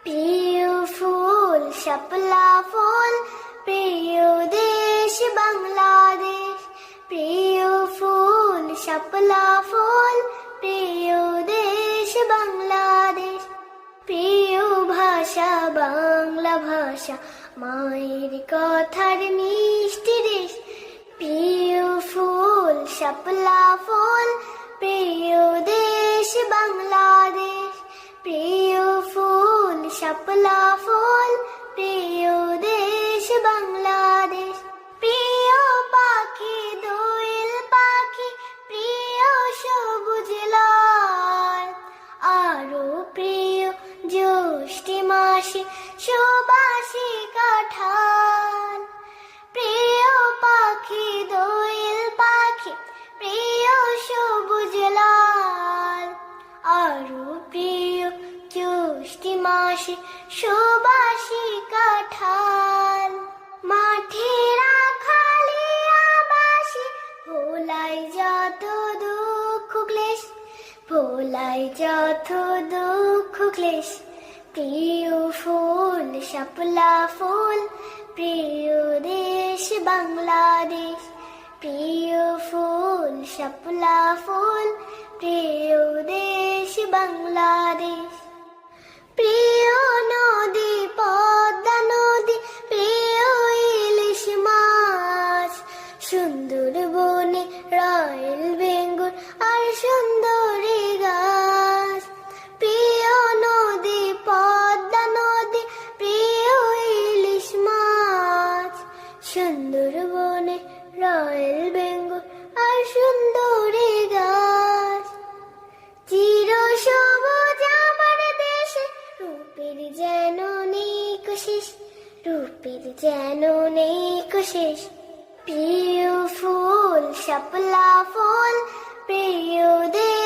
প্রিয় ফুল শাপলা ফুল, প্রিয় দেশ বাংলাদেশ। প্রিয় ফুল শাপলা ফুল, প্রিয় দেশ বাংলাদেশ। প্রিয় ভাষা বাংলা ভাষা, মায়ের কথার মিষ্টি দেশ। প্রিয় ফুল শাপলা ফুল, প্রিয় দেশ বাংলাদেশ। প্রিয় ফুল শাপলা ফুল, প্রিয় দেশ বাংলাদেশ। প্রিয় পাখি দোয়েল পাখি, প্রিয় সবুজ লাল। আরো প্রিয় জ্যৈষ্ঠী মাসে সুবাসী কাঁঠাল। প্রিয় পাখি দোয়েল পাখি, প্রিয় সবুজ লাল। আরো প্রিয় জ্যৈষ্ঠী মাসে সুবাসী কাঁঠাল। মাঠের খালি আবাসী, ভোলাই যত দুঃখ ক্লেশ, ভোলাই যত দুঃখ ক্লেশ। প্রিয় ফুল শাপলা ফুল, প্রিয় দেশ বাংলাদেশ। প্রিয় ফুল শাপলা ফুল, প্রিয় দেশ বাংলাদেশ। প্রিয় নদী পদ্মা নদী, প্রিয় ইলিশ মাছ। সুন্দর বনে রয়েল বেঙ্গল আর সুন্দরী গাছ। প্রিয় নদী পদ্মা নদী, প্রিয় ইলিশ মাছ। সুন্দর বনে রয়েল বেঙ্গল আর সুন্দরী গাছ। চির সবুজ আমার দেশে, রূপের যেন নেই কোশেষ, রূপের যেন নেই কোশেষ। প্রিয় ফুল শাপলা ফুল, প্রিয় দেশ